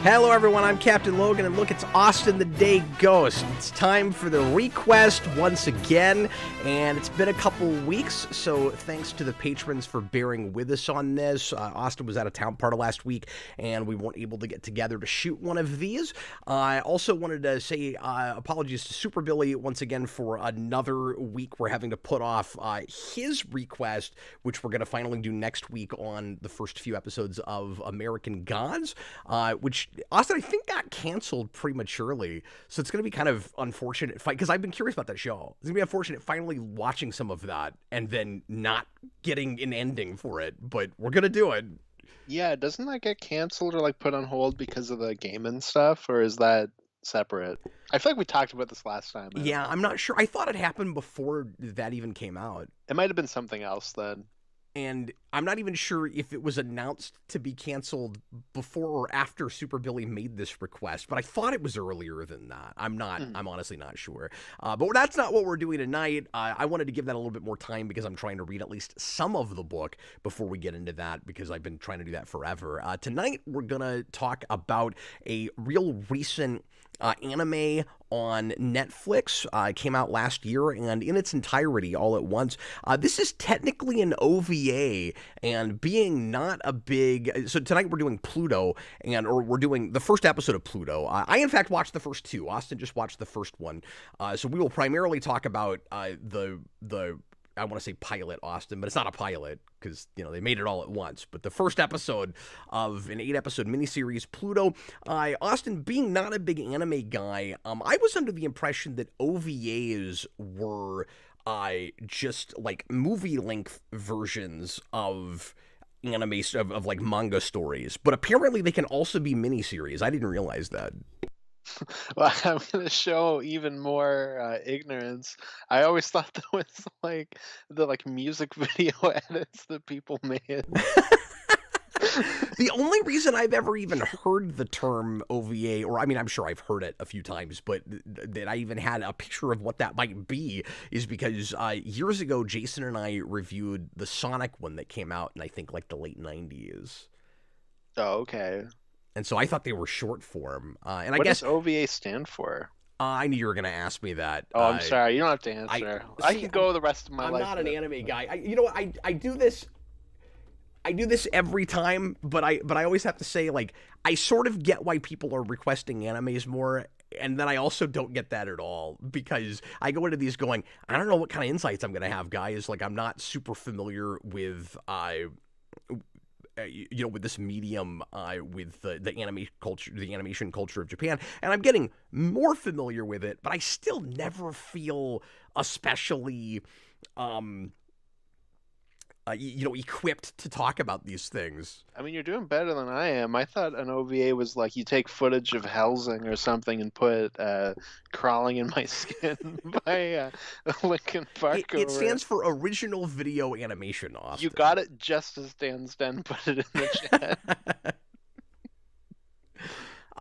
Hello everyone, I'm Captain Logan, and look, it's Austin the Day Ghost. It's time for the ReQuest once again, and it's been a couple weeks, so thanks to the patrons for bearing with us on this. Austin was out of town part of last week, and we weren't able to get together to shoot one of these. I also wanted to say apologies to Super Billy once again for another week we're having to put off his ReQuest, which we're going to finally do next week on the first few episodes of American Gods, which Austin, I think, got canceled prematurely, so it's going to be kind of unfortunate, because I've been curious about that show. It's going to be unfortunate finally watching some of that and then not getting an ending for it, but we're going to do it. Yeah, doesn't that get canceled or like put on hold because of the game and stuff, or is that separate? I feel like we talked about this last time. Yeah, I'm not sure. I thought it happened before that even came out. It might have been something else then. And I'm not even sure if it was announced to be canceled before or after Super Billy made this request, but I thought it was earlier than that. I'm honestly not sure. But that's not what we're doing tonight. I wanted to give that a little bit more time because I'm trying to read at least some of the book before we get into that, because I've been trying to do that forever. Tonight, we're going to talk about a real recent anime on Netflix. Came out last year, and in its entirety, all at once. This is technically an OVA, and being not a big... So tonight we're doing Pluto, or we're doing the first episode of Pluto. I, in fact, watched the first two. Austin just watched the first one. So we will primarily talk about the I want to say pilot, Austin, but it's not a pilot because, they made it all at once. But the first episode of an 8-episode miniseries, Pluto. Austin, being not a big anime guy, I was under the impression that OVAs were just like movie-length versions of anime, of like manga stories. But apparently they can also be miniseries. I didn't realize that. Well, I'm going to show even more ignorance. I always thought that was like the music video edits that people made. The only reason I've ever even heard the term OVA, or I mean, I'm sure I've heard it a few times, but that I even had a picture of what that might be is because years ago, Jason and I reviewed the Sonic one that came out in, I think, like the late 90s. Oh, okay. And so I thought they were short form. And I what guess does OVA stand for? I knew you were going to ask me that. Oh, I'm sorry. You don't have to answer. I can go the rest of my life. I'm not an anime guy. You know what? I do this. I do this every time, but I always have to say, like, I sort of get why people are requesting animes more, and then I also don't get that at all, because I go into these going, I don't know what kind of insights I'm going to have, guys. Like, I'm not super familiar with with this medium, with the anime culture, the animation culture of Japan, and I'm getting more familiar with it, but I still never feel especially, equipped to talk about these things. I mean, you're doing better than I am. I thought an OVA was like you take footage of Helsing or something and put Crawling in My Skin by Linkin Park. It stands for Original Video Animation, Austin. You got it just as Dan Sten put it in the chat.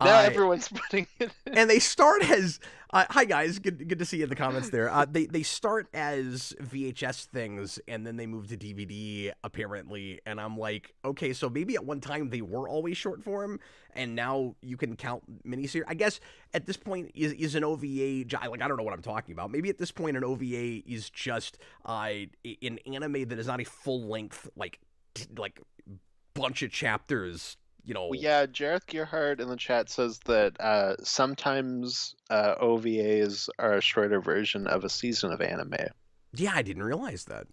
Now everyone's putting it in. And they start as... hi, guys. Good to see you in the comments there. They start as VHS things, and then they move to DVD, apparently. And I'm like, okay, so maybe at one time they were always short form, and now you can count miniseries. I guess at this point, is an OVA... Like, I don't know what I'm talking about. Maybe at this point, an OVA is just an anime that is not a full-length, like bunch of chapters... Well, yeah, Jareth Gearhart in the chat says that sometimes OVAs are a shorter version of a season of anime. Yeah, I didn't realize that.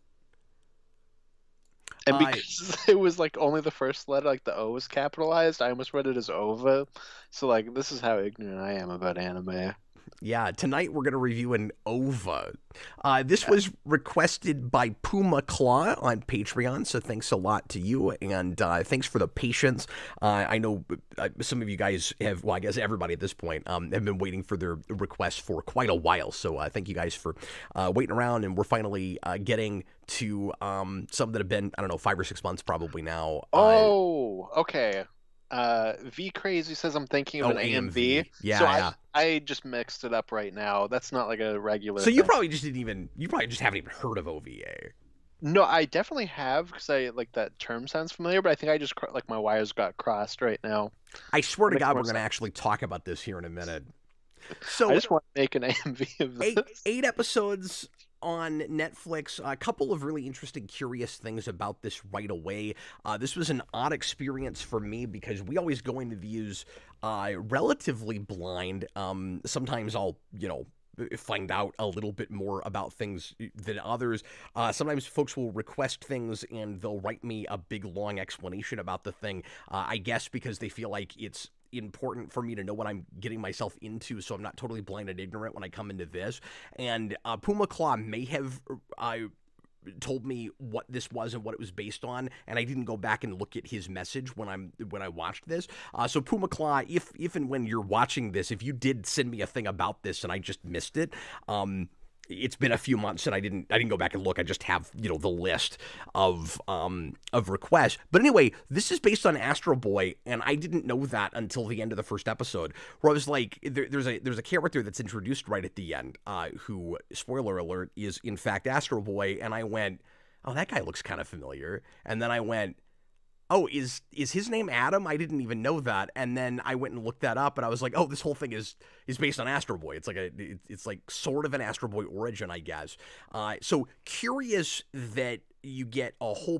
And because it was like only the first letter, like the O was capitalized, I almost read it as OVA. So like, this is how ignorant I am about anime. Yeah, tonight we're going to review an OVA. This was requested by Puma Claw on Patreon, so thanks a lot to you, and thanks for the patience. I know some of you guys have, well, I guess everybody at this point, have been waiting for their requests for quite a while, so thank you guys for waiting around, and we're finally getting to some that have been, I don't know, 5 or 6 months probably now. Oh, okay. V Crazy says I'm thinking of an AMV. Yeah, so yeah. I just mixed it up right now. That's not like a regular. So you probably just haven't even heard of OVA. No, I definitely have because I like that term sounds familiar, but I think I just like my wires got crossed right now. I swear That to makes God, more we're going to sense. actually talk about this here in a minute. I So just want to make an AMV of eight this. eight episodes on Netflix. A couple of really interesting, curious things about this right away. This was an odd experience for me because we always go into these relatively blind. Sometimes I'll, find out a little bit more about things than others. Sometimes folks will request things and they'll write me a big long explanation about the thing. I guess because they feel like it's important for me to know what I'm getting myself into, so I'm not totally blind and ignorant when I come into this. And Puma Claw may have told me what this was and what it was based on, and I didn't go back and look at his message when I watched this. So Puma Claw, if and when you're watching this, if you did send me a thing about this and I just missed it, it's been a few months and I didn't go back and look. I just have the list of requests. But anyway, this is based on Astroboy, and I didn't know that until the end of the first episode, where I was like, there's a character that's introduced right at the end, who, spoiler alert, is in fact Astroboy, and I went, oh, that guy looks kind of familiar, and then I went, oh, is his name Adam? I didn't even know that. And then I went and looked that up, and I was like, oh, this whole thing is based on Astro Boy. It's like sort of an Astro Boy origin, I guess. So curious that you get a whole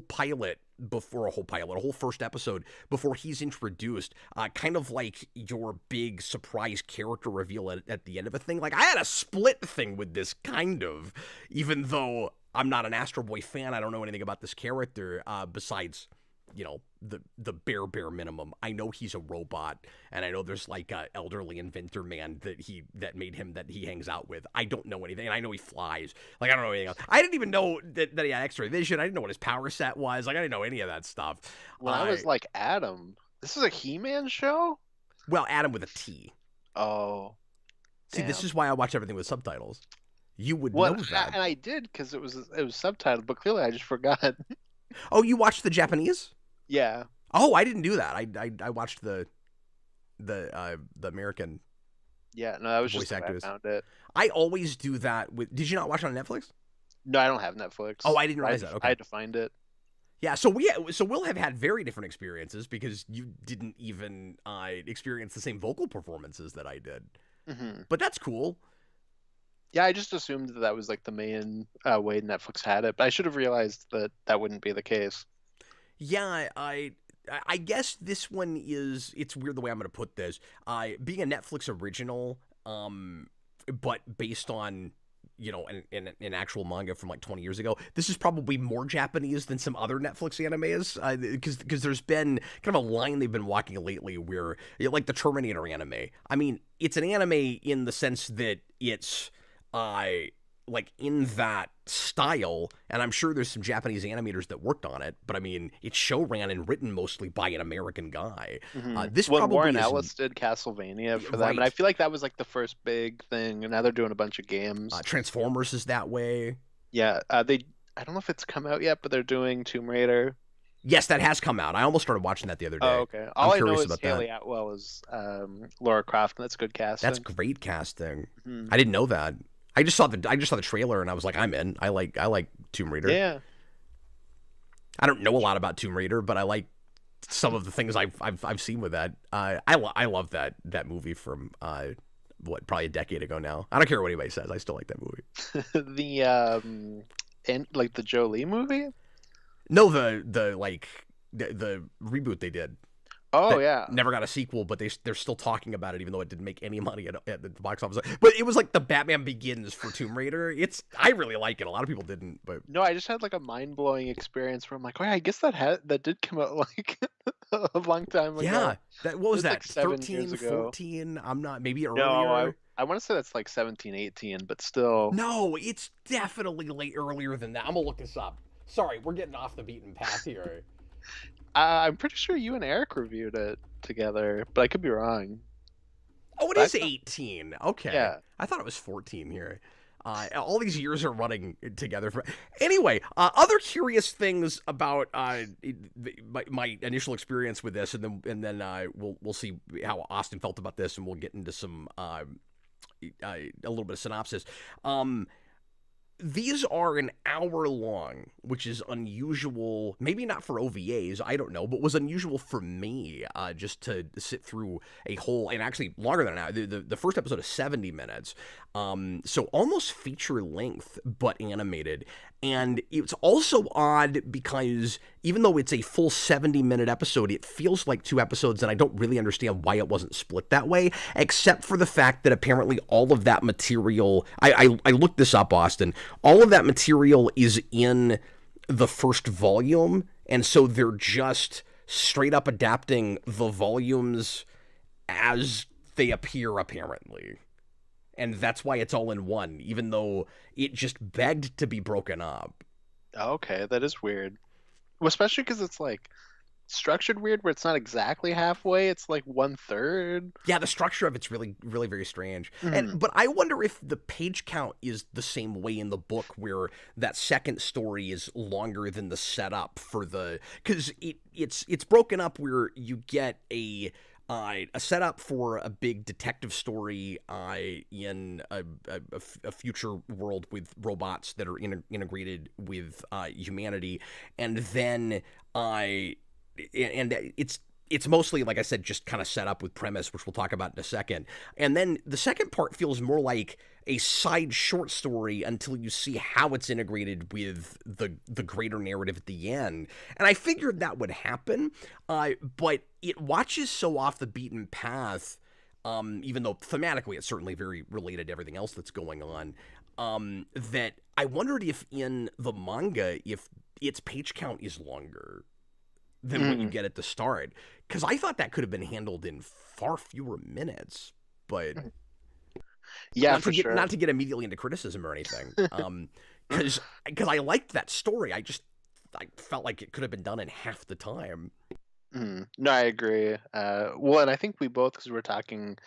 first episode before he's introduced, kind of like your big surprise character reveal at the end of a thing. Like, I had a split thing with this, kind of, even though I'm not an Astro Boy fan. I don't know anything about this character, besides the bare minimum. I know he's a robot, and I know there's like a elderly inventor man that made him that he hangs out with. I don't know anything, and I know he flies. Like, I don't know anything else. I didn't even know that he had X-ray vision. I didn't know what his power set was. Like, I didn't know any of that stuff. When I was like Adam, this is a He-Man show? Well, Adam with a T. Oh, See, this damn. is why I watch everything with subtitles. You would know What? that. And I did because it was subtitled, but clearly I just forgot. Oh, you watched the Japanese? Yeah. Oh, I didn't do that. I watched the American Yeah, no, that was voice just how I actors. found it. I always do that with. Did you not watch it on Netflix? No, I don't have Netflix. Oh, I didn't I realize had, that. to, I Okay. had to find it. Yeah, so we'll have had very different experiences because you didn't even experience the same vocal performances that I did. Hmm. But that's cool. Yeah, I just assumed that was like the main way Netflix had it, but I should have realized that that wouldn't be the case. Yeah, I guess this one is. It's weird the way I'm going to put this. Being a Netflix original, but based on an actual manga from like 20 years ago. This is probably more Japanese than some other Netflix animes, because there's been kind of a line they've been walking lately where, like the Terminator anime. I mean, it's an anime in the sense that it's like in that style, and I'm sure there's some Japanese animators that worked on it, but I mean, it's show ran and written mostly by an American guy. This When probably Warren is Ellis did Castlevania for them, and I right. feel like that was like the first big thing, and now they're doing a bunch of games. Transformers is that way. Yeah, I don't know if it's come out yet, but they're doing Tomb Raider. Yes, that has come out. I almost started watching that the other Oh, day. okay. I'm All I know curious is about Haley that. Atwell is Laura Croft, and that's good That's casting. great casting. Mhm. I didn't know that. I just saw the trailer and I was like, I'm in. I like Tomb Raider. Yeah. I don't know a lot about Tomb Raider, but I like some of the things I've seen with that. I love that movie from probably a decade ago now. I don't care what anybody says. I still like that movie. And like the Jolie movie? No, the reboot they did Oh that yeah. never got a sequel, but they're still talking about it, even though it didn't make any money at the box office. But it was like the Batman Begins for Tomb Raider. I really like it. A lot of people didn't, but No, I just had like a mind-blowing experience where I'm like, oh yeah, I guess that did come out like a long time ago. yeah, what was It's that? like 7 13, years ago. 14? I'm not, maybe No, earlier. I want to say that's like 17, 18, but still. No, it's definitely earlier than that. I'm gonna look this up. Sorry, we're getting off the beaten path here. I'm pretty sure you and Eric reviewed it together, but I could be wrong. Oh, it But I is thought- 18. Okay. Yeah. I thought it was 14 here. All these years are running together. Anyway, other curious things about my initial experience with this, and then we'll see how Austin felt about this, and we'll get into some a little bit of synopsis. these are an hour long, which is unusual. Maybe not for OVAs, I don't know, but was unusual for me just to sit through a whole, and actually longer than an hour. The first episode is 70 minutes, so almost feature length, but animated. And it's also odd because even though it's a full 70-minute episode, it feels like two episodes, and I don't really understand why it wasn't split that way, except for the fact that apparently all of that material, I looked this up, Austin, all of that material is in the first volume, and so they're just straight up adapting the volumes as they appear, apparently. And that's why it's all in one, even though it just begged to be broken up. Okay, that is weird. Well, especially because it's like structured weird, where it's not exactly halfway. It's like 1/3. Yeah, the structure of it's really, really very strange. Mhm. But I wonder if the page count is the same way in the book, where that second story is longer than the setup for the, because it's broken up where you get a setup for a big detective story in a future world with robots that are integrated with humanity, and then it's mostly, like I said, just kind of set up with premise, which we'll talk about in a second. And then the second part feels more like a side short story until you see how it's integrated with the greater narrative at the end. And I figured that would happen, but it watches so off the beaten path, even though thematically it's certainly very related to everything else that's going on, that I wondered if in the manga, if its page count is longer than what you get at the start, because I thought that could have been handled in far fewer minutes. But Yeah, not for to get sure. not to get immediately into criticism or anything, because I liked that story. I felt like it could have been done in half the time. No, I agree. Well, and I think we both, because we were talking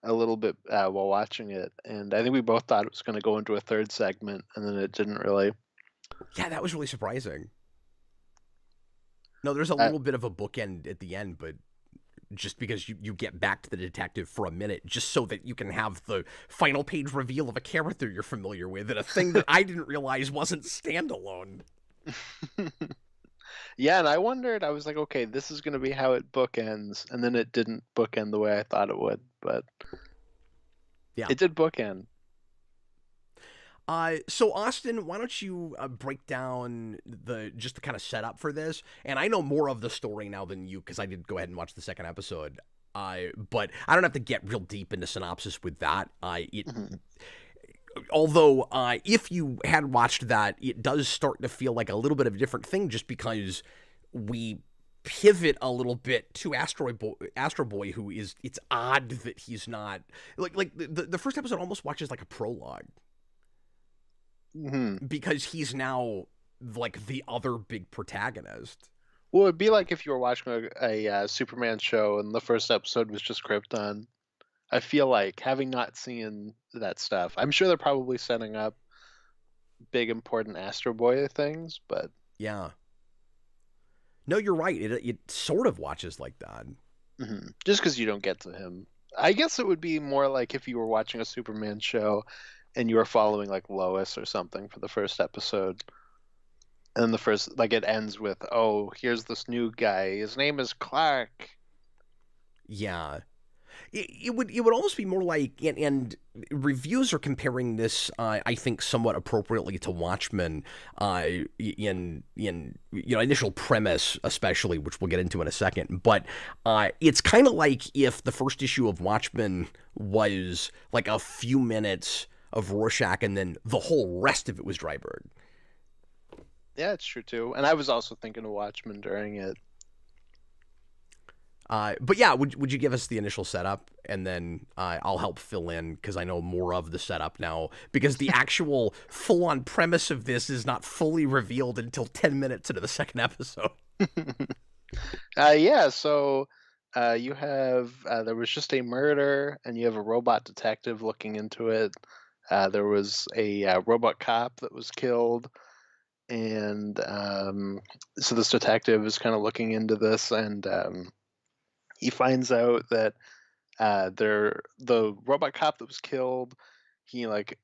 a little bit while watching it, and I think we both thought it was going to go into a third segment, and then it didn't really. Yeah, that was really surprising. No, there's a Uh, little bit of a bookend at the end, but just because you get back to the detective for a minute, just so that you can have the final page reveal of a character you're familiar with, and a thing that I didn't realize wasn't standalone. yeah, and I wondered. I was like, okay, this is going to be how it bookends, and then it didn't bookend the way I thought it would, but Yeah. it did bookend. So Austin, why don't you break down the kind of setup for this? And I know more of the story now than you, because I did go ahead and watch the second episode. But I don't have to get real deep into synopsis with that. Mhm. Although if you had watched that, it does start to feel like a little bit of a different thing, just because we pivot a little bit to Astroboy, who is, it's odd that he's not like the first episode almost watches like a prologue, Mhm. because he's now like the other big protagonist. Well, it'd be like if you were watching a Superman show and the first episode was just Krypton. I feel like, having not seen that stuff, I'm sure they're probably setting up big important Astro Boy things, but Yeah. No, you're right. It sort of watches like that. just because you don't get to him. I guess it would be more like if you were watching a Superman show and you were following like Lois or something for the first episode. And the first, like, it ends with, oh, here's this new guy. His name is Clark. Yeah. It would almost be more like, and reviews are comparing this, I think, somewhat appropriately to Watchmen, in initial premise especially, which we'll get into in a second. But it's kind of like if the first issue of Watchmen was like a few minutes of Rorschach, and then the whole rest of it was Dryberg. Yeah, it's true too. And I was also thinking of Watchmen during it. But yeah, would you give us the initial setup, and then I'll help fill in, because I know more of the setup now, because the actual full-on premise of this is not fully revealed until 10 minutes into the second episode. Yeah, so you have there was just a murder, and you have a robot detective looking into it. There was a robot cop that was killed, and so this detective is kind of looking into this, and he finds out that the robot cop that was killed, he like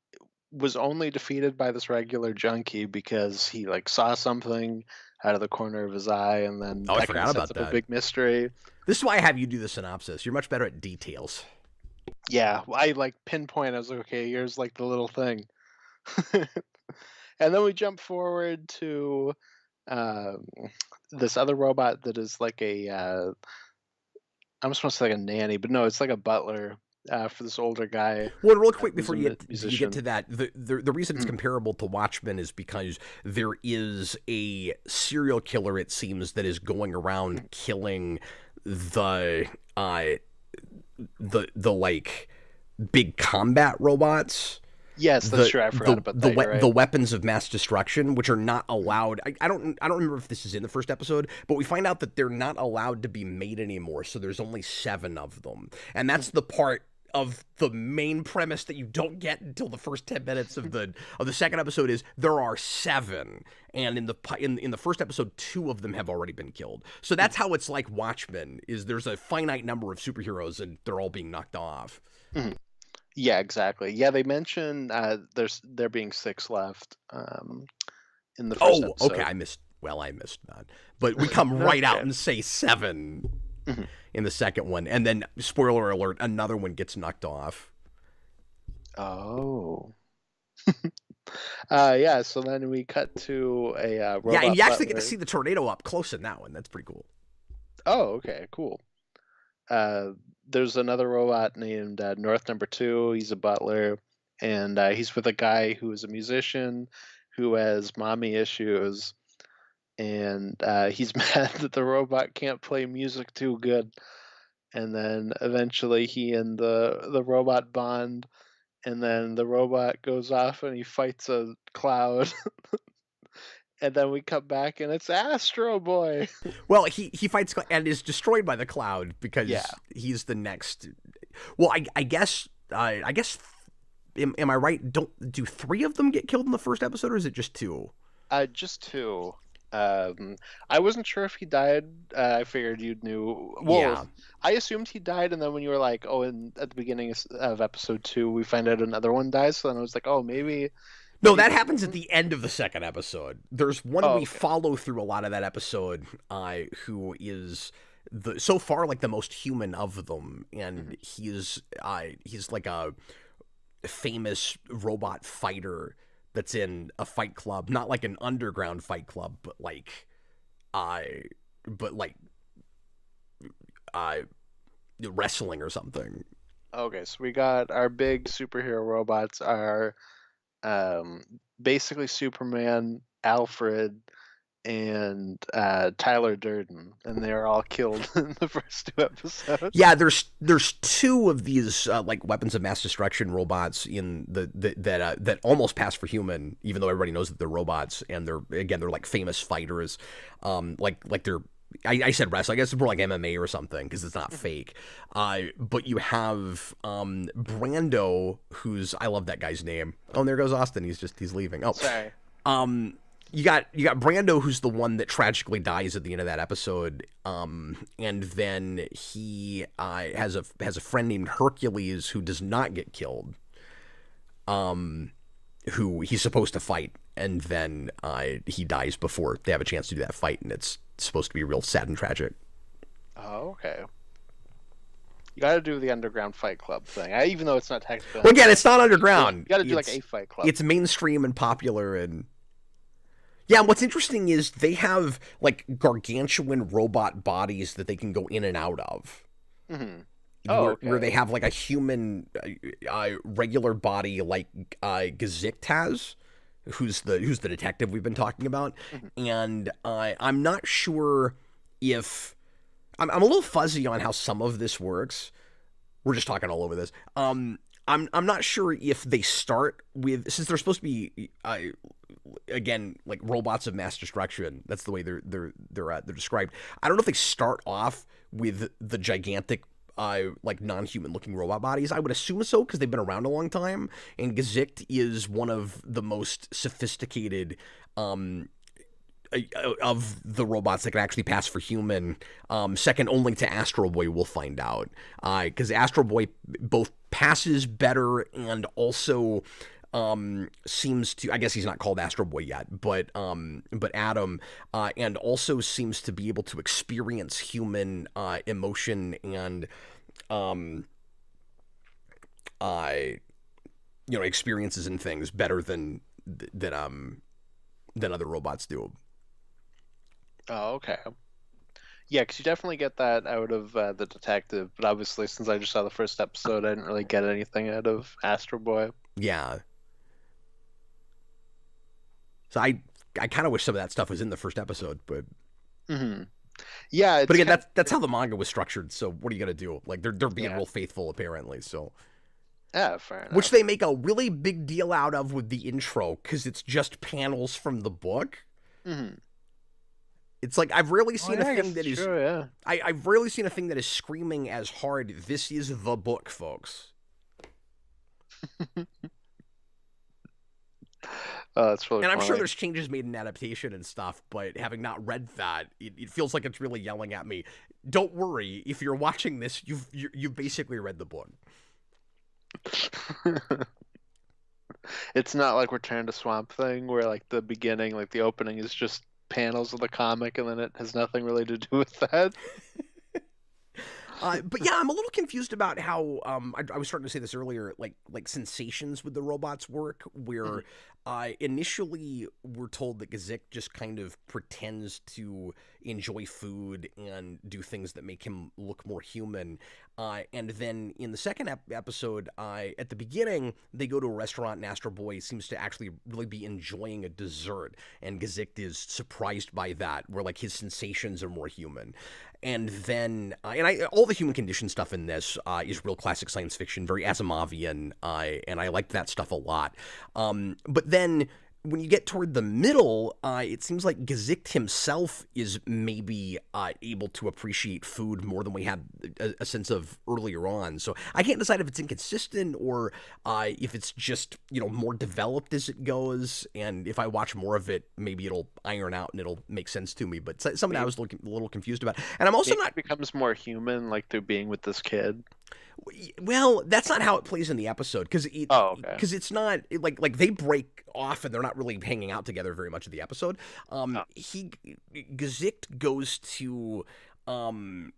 was only defeated by this regular junkie because he like saw something out of the corner of his eye, and then Oh, I that kind forgot of sets about up a that. big mystery. This is why I have you do the synopsis. You're much better at details. Yeah, I like pinpoint. I was like, okay, here's like the little thing. And then we jump forward to um, this other robot that is like a I'm supposed to say like a nanny, but no, it's like a butler for this older guy Well, real quick who's before a you get musician. to that, the reason it's comparable to Watchmen is because there is a serial killer, it seems, that is going around killing the the like big combat robots. Yes, that's true. I forgot about that. You're The right. weapons of mass destruction, which are not allowed. I don't remember if this is in the first episode, but we find out that they're not allowed to be made anymore. So there's only 7 of them, and that's the part of the main premise that you don't get until the first 10 minutes of the second episode. Is there are 7, and in the first episode 2 of them have already been killed. So that's how it's like Watchmen. Is there's a finite number of superheroes and they're all being knocked off. Mhm. Yeah, exactly. Yeah, they mention there being 6 left in the first Oh, okay. episode. I missed that. But we come right out and say 7 Mhm. in the second one. And then, spoiler alert, another one gets knocked off. Oh. Yeah, so then we cut to a robot Yeah, and you actually get butler. to see the tornado up close in that one. That's pretty cool. Oh, okay, cool. There's another robot named North Number 2. He's a butler, and he's with a guy who is a musician who has mommy issues, and he's mad that the robot can't play music too good. And then eventually he and the robot bond, and then the robot goes off and he fights a cloud. And then we come back and it's Astroboy. Well, he fights and is destroyed by the cloud because Yeah. he's the next. Well, I guess am I right? Do 3 of them get killed in the first episode, or is it just 2? Just 2. I wasn't sure if he died. I figured you knew. Well, Yeah. I assumed he died, and then when you were like, "Oh," at the beginning of episode 2, we find out another one dies. So then I was like, "Oh, maybe." No, that happens at the end of the second episode. There's one we Okay. follow through a lot of that episode, who is so far like the most human of them, and he's like a famous robot fighter that's in a fight club, not like an underground fight club, but like wrestling or something. Okay, so we got our big superhero robots are basically Superman, Alfred, and Tyler Durden, and they're all killed in the first 2 episodes. Yeah, there's 2 of these like weapons of mass destruction robots in that almost pass for human, even though everybody knows that they're robots, and they're like famous fighters, like they're. I said wrestling. I guess it's more like MMA or something because it's not fake. But you have Brando, I love that guy's name. Oh, and there goes Austin. He's leaving. Oh, Sorry. You got Brando, who's the one that tragically dies at the end of that episode, and then he has a friend named Hercules who does not get killed, who he's supposed to fight, and then he dies before they have a chance to do that fight, and it's supposed to be real sad and tragic. Oh, okay. You got to do the underground fight club thing, even though it's not technically. Well, again, it's not underground. You got to do like a fight club. It's mainstream and popular, and yeah. And what's interesting is they have like gargantuan robot bodies that they can go in and out of. Mm-hmm. Oh, okay. Where they have like a human, regular body like Gazict has, who's the detective we've been talking about, and I'm not sure if I'm a little fuzzy on how some of this works. We're just talking all over this. I'm not sure if they start with, since they're supposed to be again like robots of mass destruction. That's the way they're described. I don't know if they start off with the gigantic like non-human looking robot bodies. I would assume so because they've been around a long time, and Gazict is one of the most sophisticated of the robots that can actually pass for human, second only to Astroboy, we'll find out, because Astroboy both passes better and also seems to, I guess he's not called Astroboy yet, but Adam, and also seems to be able to experience human emotion and experiences and things better than other robots do. Oh, okay. Yeah, because you definitely get that out of the detective, but obviously, since I just saw the first episode, I didn't really get anything out of Astro Boy. Yeah. So I kind of wish some of that stuff was in the first episode, but yeah. But again, that's how the manga was structured. So what are you gonna do? Like they're being real faithful apparently. So yeah, fair enough. which they make a really big deal out of with the intro because it's just panels from the book. It's like I've rarely seen a thing that is. True, yeah. I've rarely seen a thing that is screaming as hard. This is the book, folks. That's really. And I'm funny. sure there's changes made in adaptation and stuff, but having not read that, it feels like it's really yelling at me. Don't worry, if you're watching this, you've basically read the book. It's not like Return to Swamp Thing, where like the beginning, like the opening, is just panels of the comic, and then it has nothing really to do with that. But yeah, I'm a little confused about how I was starting to say this earlier, like sensations with the robots work, where initially we're told that Gazik just kind of pretends to enjoy food and do things that make him look more human. And then in the second episode, at the beginning, they go to a restaurant and Astro Boy seems to actually really be enjoying a dessert. And Gazik is surprised by that, where like his sensations are more human. And then, all the human condition stuff in this is real classic science fiction, very Asimovian, and I liked that stuff a lot. But then when you get toward the middle, it seems like Gazik himself is maybe able to appreciate food more than we had a sense of earlier on. So I can't decide if it's inconsistent or if it's just more developed as it goes. And if I watch more of it, maybe it'll iron out and it'll make sense to me. But something I was a little confused about. And I'm also not becomes more human, like through being with this kid. Well, that's not how it plays in the episode because it's not like they break off and they're not really hanging out together very much of the episode. Gazik goes to Brando's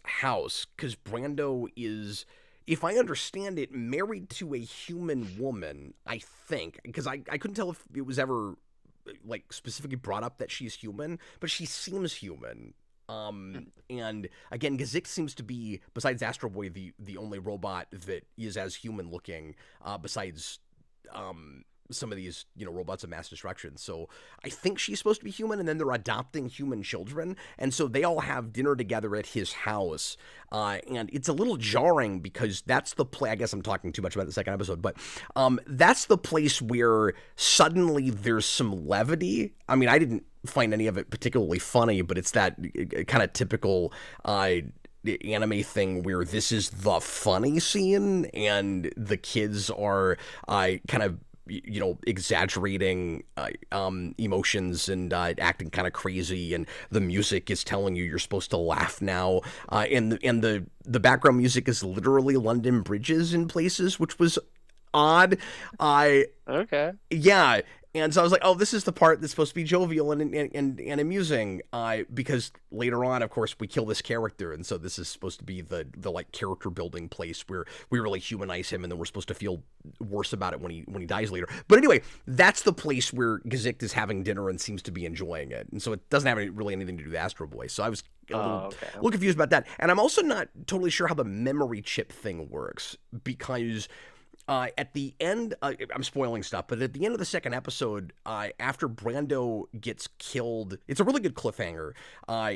house because Brando is, if I understand it, married to a human woman. I think because I couldn't tell if it was ever like specifically brought up that she's human, but she seems human. And again, Gazik seems to be, besides Astro Boy, the only robot that is as human looking, besides some of these robots of mass destruction. So I think she's supposed to be human, and then they're adopting human children, and so they all have dinner together at his house. And it's a little jarring because that's the place. I guess I'm talking too much about the second episode, but that's the place where suddenly there's some levity. I mean, I didn't find any of it particularly funny, but it's that kind of typical anime thing where this is the funny scene and the kids are kind of exaggerating emotions and acting kind of crazy, and the music is telling you're supposed to laugh now, and the background music is literally London Bridges in places, which was odd. Okay. Yeah. And so I was like, oh, this is the part that's supposed to be jovial and amusing, because later on, of course, we kill this character, and so this is supposed to be the like character building place where we really humanize him, and then we're supposed to feel worse about it when he dies later. But anyway, that's the place where Gazik is having dinner and seems to be enjoying it, and so it doesn't have really anything to do with Astro Boy. So I was a little confused about that, and I'm also not totally sure how the memory chip thing works because. At the end, I'm spoiling stuff, but at the end of the second episode, after Brando gets killed, it's a really good cliffhanger.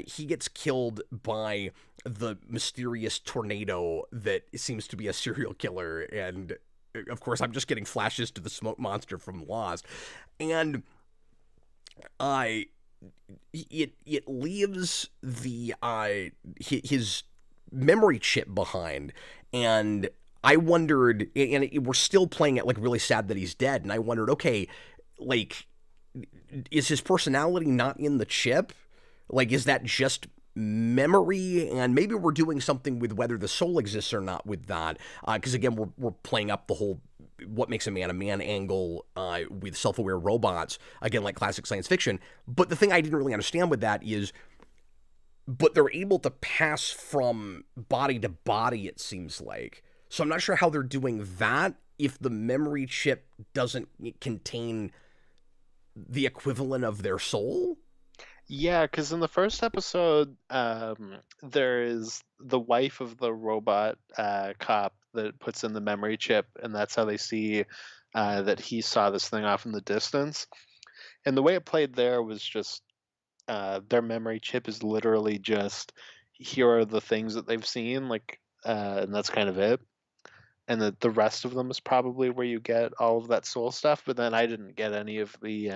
He gets killed by the mysterious tornado that seems to be a serial killer, and of course, I'm just getting flashes to the smoke monster from Lost, and it leaves his memory chip behind, and I wondered, and we're still playing it like really sad that he's dead, and I wondered, okay, like, is his personality not in the chip? Like, is that just memory? And maybe we're doing something with whether the soul exists or not with that, because again, we're playing up the whole what makes a man angle with self-aware robots, again, like classic science fiction. But the thing I didn't really understand with that is, but they're able to pass from body to body, it seems like. So I'm not sure how they're doing that if the memory chip doesn't contain the equivalent of their soul. Yeah, because in the first episode, there is the wife of the robot cop that puts in the memory chip, and that's how they see that he saw this thing off in the distance. And the way it played there was just their memory chip is literally just, here are the things that they've seen, like, and that's kind of it. And the rest of them is probably where you get all of that soul stuff. But then I didn't get any of the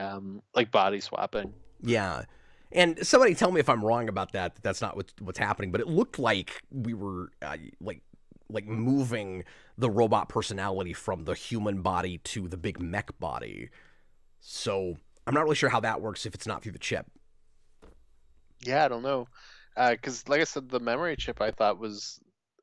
like body swapping. Yeah. And somebody tell me if I'm wrong about that. That's not what's happening. But it looked like we were like moving the robot personality from the human body to the big mech body. So I'm not really sure how that works if it's not through the chip. Yeah, I don't know. Because, like I said, the memory chip I thought was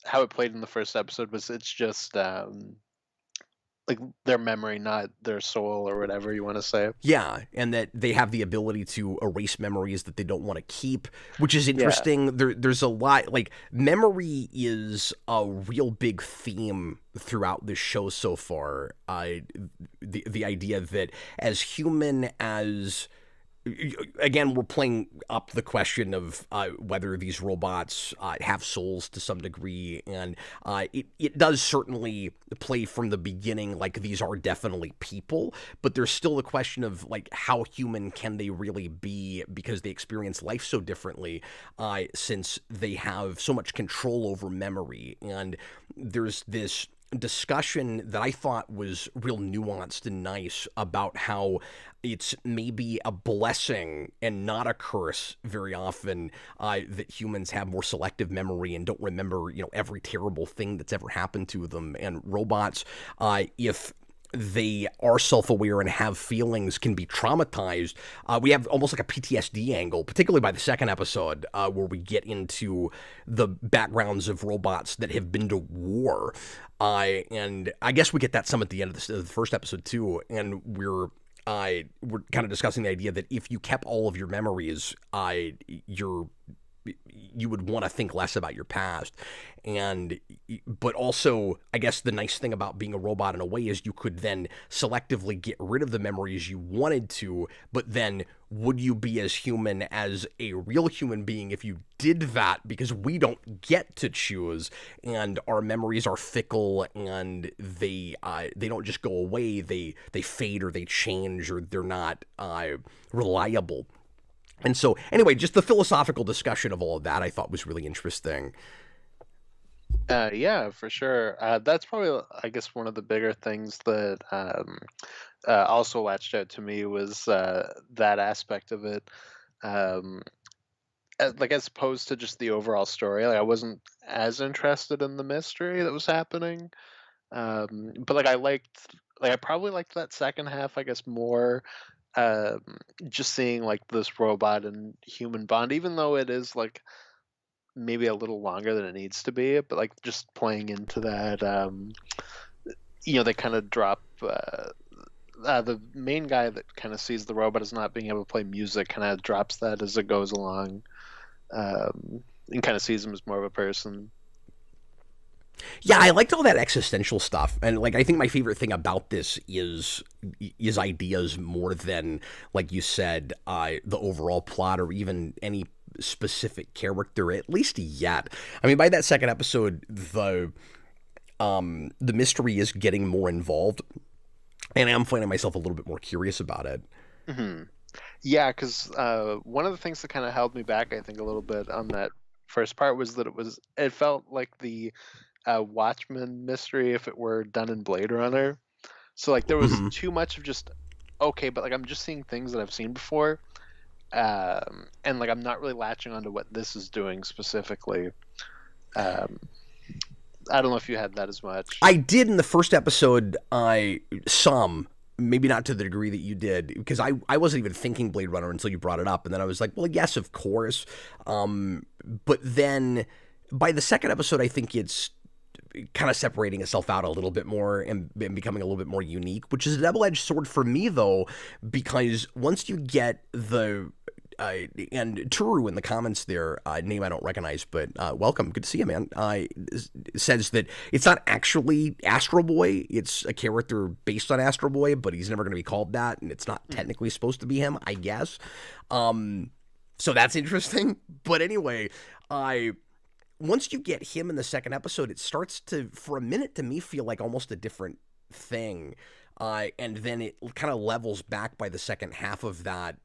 how it played in the first episode was it's just like their memory, not their soul or whatever you want to say. Yeah, and that they have the ability to erase memories that they don't want to keep, which is interesting. Yeah. There's a lot, like, memory is a real big theme throughout this show so far. The idea that as human as... Again, we're playing up the question of whether these robots have souls to some degree, and it does certainly play from the beginning like these are definitely people, but there's still the question of, like, how human can they really be because they experience life so differently since they have so much control over memory. And there's this discussion that I thought was real nuanced and nice about how it's maybe a blessing and not a curse very often that humans have more selective memory and don't remember, every terrible thing that's ever happened to them. And robots, if they are self-aware and have feelings, can be traumatized. We have almost like a PTSD angle, particularly by the second episode, where we get into the backgrounds of robots that have been to war. And I guess we get that some at the end of the first episode too. And we're kind of discussing the idea that if you kept all of your memories, you would want to think less about your past. But also, I guess the nice thing about being a robot in a way is you could then selectively get rid of the memories you wanted to, but then would you be as human as a real human being if you did that? Because we don't get to choose, and our memories are fickle, and they don't just go away. They fade, or they change, or they're not reliable. And so, anyway, just the philosophical discussion of all of that I thought was really interesting. Yeah, for sure. That's probably, I guess, one of the bigger things that also latched out to me was that aspect of it. Like, as opposed to just the overall story, like, I wasn't as interested in the mystery that was happening. But I probably liked that second half, I guess, more. Just seeing, like, this robot and human bond, even though it is, like, maybe a little longer than it needs to be, but, like, just playing into that, they kind of drop the main guy that kind of sees the robot as not being able to play music, kind of drops that as it goes along, and kind of sees him as more of a person. Yeah, I liked all that existential stuff, and, like, I think my favorite thing about this is ideas more than, like you said, the overall plot or even any specific character, at least yet. I mean, by that second episode, the mystery is getting more involved, and I'm finding myself a little bit more curious about it. Mm-hmm. Yeah, because one of the things that kind of held me back, I think, a little bit on that first part was that it felt like the Watchmen mystery if it were done in Blade Runner. So, like, there was too much of just, okay, but, like, I'm just seeing things that I've seen before, and, like, I'm not really latching onto what this is doing specifically. I don't know if you had that as much. I did in the first episode. Maybe not to the degree that you did, because I wasn't even thinking Blade Runner until you brought it up, and then I was like, well, yes, of course. But then by the second episode, I think kind of separating itself out a little bit more and becoming a little bit more unique, which is a double-edged sword for me, though, because once you get the and Turu in the comments there, name I don't recognize, but welcome, good to see you, man, says that it's not actually Astroboy, it's a character based on Astroboy, but he's never going to be called that, and it's not technically supposed to be him, I guess. So that's interesting. But anyway, once you get him in the second episode, it starts to, for a minute, to me, feel like almost a different thing. And then it kind of levels back by the second half of that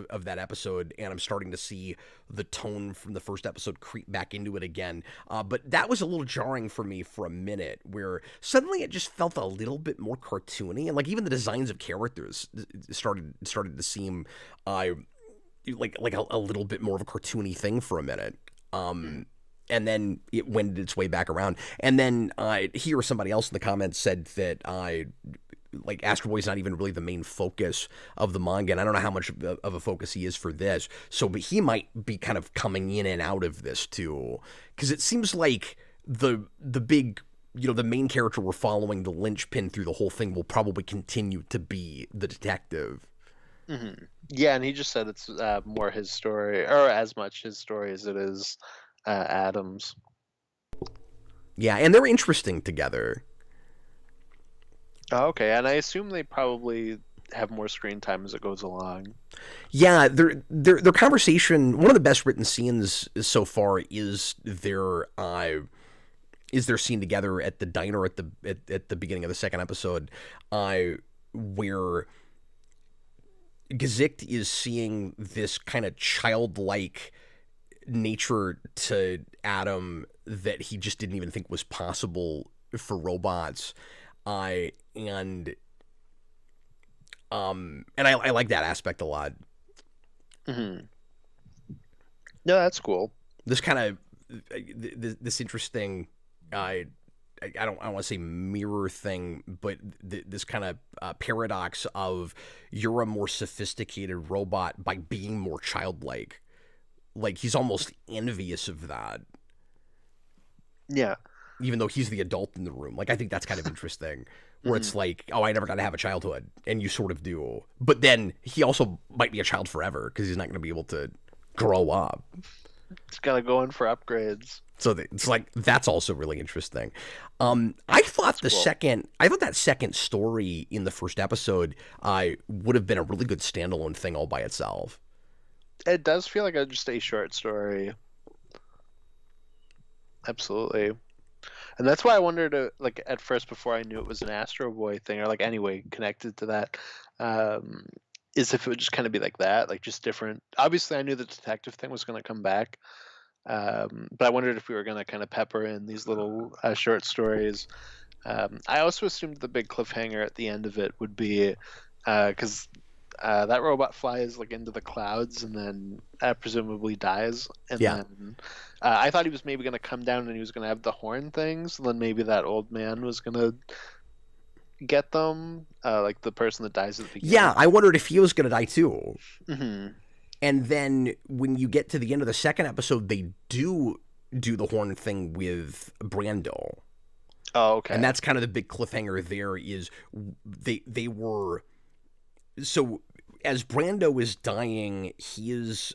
episode, and I'm starting to see the tone from the first episode creep back into it again. But that was a little jarring for me for a minute, where suddenly it just felt a little bit more cartoony, and like even the designs of characters started to seem like a little bit more of a cartoony thing for a minute. And then it wended its way back around. And then he or somebody else in the comments said that like Astro Boy's not even really the main focus of the manga, and I don't know how much of a focus he is for this. So, but he might be kind of coming in and out of this too, because it seems like the big, the main character we're following, the linchpin through the whole thing, will probably continue to be the detective. Mm-hmm. Yeah, and he just said it's more his story, or as much his story as it is Adam's. Yeah, and they're interesting together. Oh, okay, and I assume they probably have more screen time as it goes along. Yeah, their conversation, one of the best written scenes so far is their scene together at the diner at the beginning of the second episode, where Gazikt is seeing this kind of childlike nature to Adam that he just didn't even think was possible for robots. And I like that aspect a lot. Mm-hmm. No, that's cool. This kind of this interesting, I don't want to say mirror thing, but this kind of paradox of you're a more sophisticated robot by being more childlike. Like he's almost envious of that. Yeah. Even though he's the adult in the room. Like, I think that's kind of interesting. Where it's like, oh, I never got to have a childhood. And you sort of do. But then he also might be a child forever because he's not going to be able to grow up. He's got to go in for upgrades. So it's like, that's also really interesting. I thought that second story in the first episode would have been a really good standalone thing all by itself. It does feel like just a short story. Absolutely. And that's why I wondered, like, at first, before I knew it was an Astro Boy thing, or, like, anyway, connected to that, is if it would just kind of be like that, like, just different. Obviously, I knew the detective thing was going to come back, but I wondered if we were going to kind of pepper in these little short stories. I also assumed the big cliffhanger at the end of it would be, because that robot flies, like, into the clouds and then presumably dies. And then I thought he was maybe going to come down and he was going to have the horn things. And then maybe that old man was going to get them, like the person that dies at the beginning. Yeah, I wondered if he was going to die too. Mm-hmm. And then when you get to the end of the second episode, they do the horn thing with Brando. Oh, okay. And that's kind of the big cliffhanger there is they were... So as Brando is dying, he is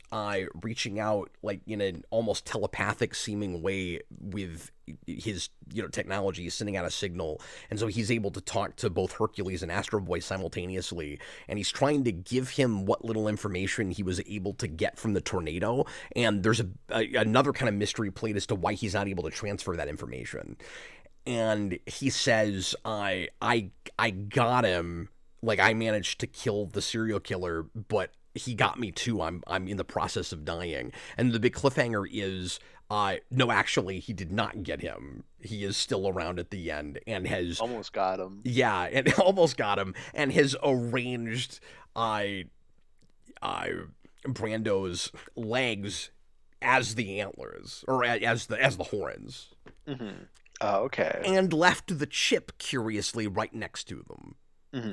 reaching out like in an almost telepathic seeming way with his technology. He's sending out a signal, and so he's able to talk to both Hercules and Astro Boy simultaneously, and he's trying to give him what little information he was able to get from the tornado. And there's another kind of mystery played as to why he's not able to transfer that information. And he says, I got him. Like, I managed to kill the serial killer, but he got me too. I'm in the process of dying. And the big cliffhanger is, no, actually, he did not get him. He is still around at the end and has... Almost got him. Yeah, and almost got him. And has arranged Brando's legs as the antlers, or as the horns. Mm-hmm. Oh, okay. And left the chip, curiously, right next to them. Mm-hmm.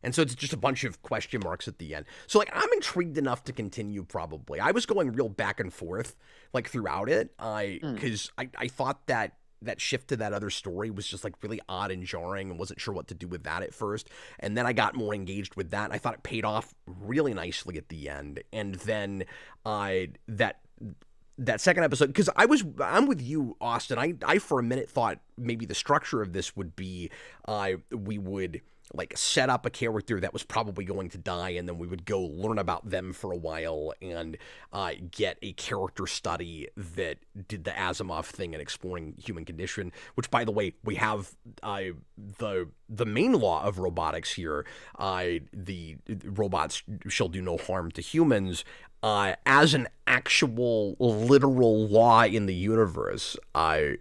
And so it's just a bunch of question marks at the end. So, like, I'm intrigued enough to continue, probably. I was going real back and forth, like, throughout it, because I thought that shift to that other story was just like really odd and jarring, and wasn't sure what to do with that at first. And then I got more engaged with that, and I thought it paid off really nicely at the end. And then that second episode, because I'm with you, Austin. I for a minute thought maybe the structure of this would be we would like set up a character that was probably going to die, and then we would go learn about them for a while and get a character study that did the Asimov thing in exploring human condition, which, by the way, we have the main law of robotics here. The robots shall do no harm to humans, as an actual literal law in the universe,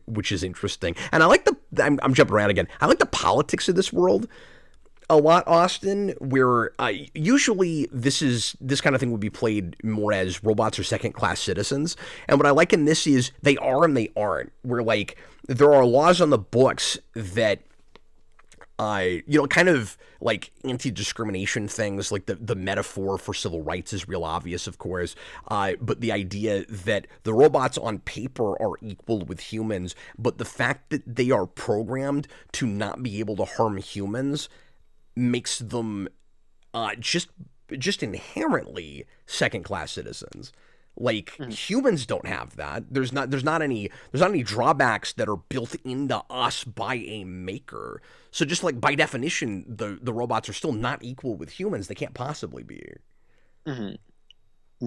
which is interesting. And I like I'm jumping around again. I like the politics of this world a lot, Austin, where usually this kind of thing would be played more as robots are second-class citizens. And what I like in this is they are and they aren't. Where, like, there are laws on the books that kind of like anti-discrimination things, like the metaphor for civil rights is real obvious, of course, but the idea that the robots on paper are equal with humans, but the fact that they are programmed to not be able to harm humans makes them just inherently second-class citizens. Like, humans don't have that. There's not any drawbacks that are built into us by a maker. So just like by definition, the robots are still not equal with humans. They can't possibly be. Mm-hmm.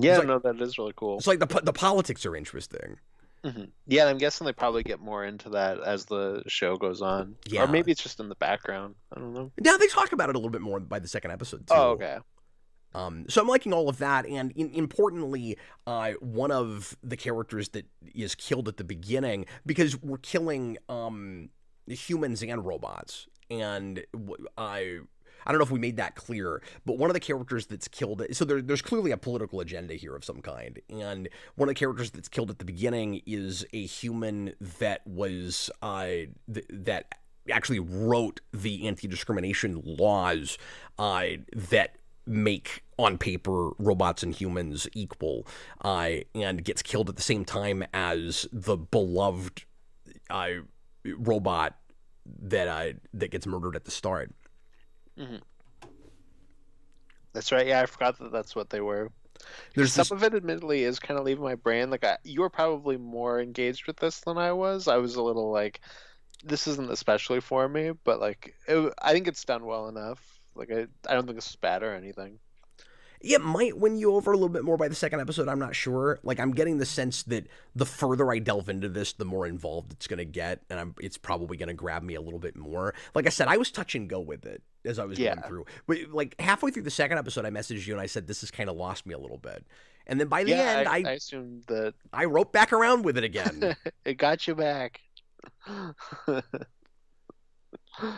Yeah, like, no, that is really cool. It's like the politics are interesting. Mm-hmm. Yeah, I'm guessing they probably get more into that as the show goes on. Yeah. Or maybe it's just in the background. I don't know. Yeah, they talk about it a little bit more by the second episode, too. Oh, okay. So I'm liking all of that, and importantly, one of the characters that is killed at the beginning, because we're killing humans and robots, and I don't know if we made that clear, but one of the characters that's killed, so there's clearly a political agenda here of some kind, and one of the characters that's killed at the beginning is a human that was that actually wrote the anti-discrimination laws that make on paper robots and humans equal, and gets killed at the same time as the beloved robot that gets murdered at the start. Mm-hmm. That's right. Yeah, I forgot that's what they were. There's some of it, admittedly, is kind of leaving my brain. Like, you were probably more engaged with this than I was. I was a little like, this isn't especially for me, but like, I think it's done well enough. Like, I don't think it's bad or anything. It might win you over a little bit more by the second episode. I'm not sure. Like, I'm getting the sense that the further I delve into this, the more involved it's going to get, and it's probably going to grab me a little bit more. Like I said, I was touch and go with it as I was going through. But like halfway through the second episode, I messaged you and I said, this has kind of lost me a little bit. And then by the end, I assumed that I wrote back around with it again. It got you back.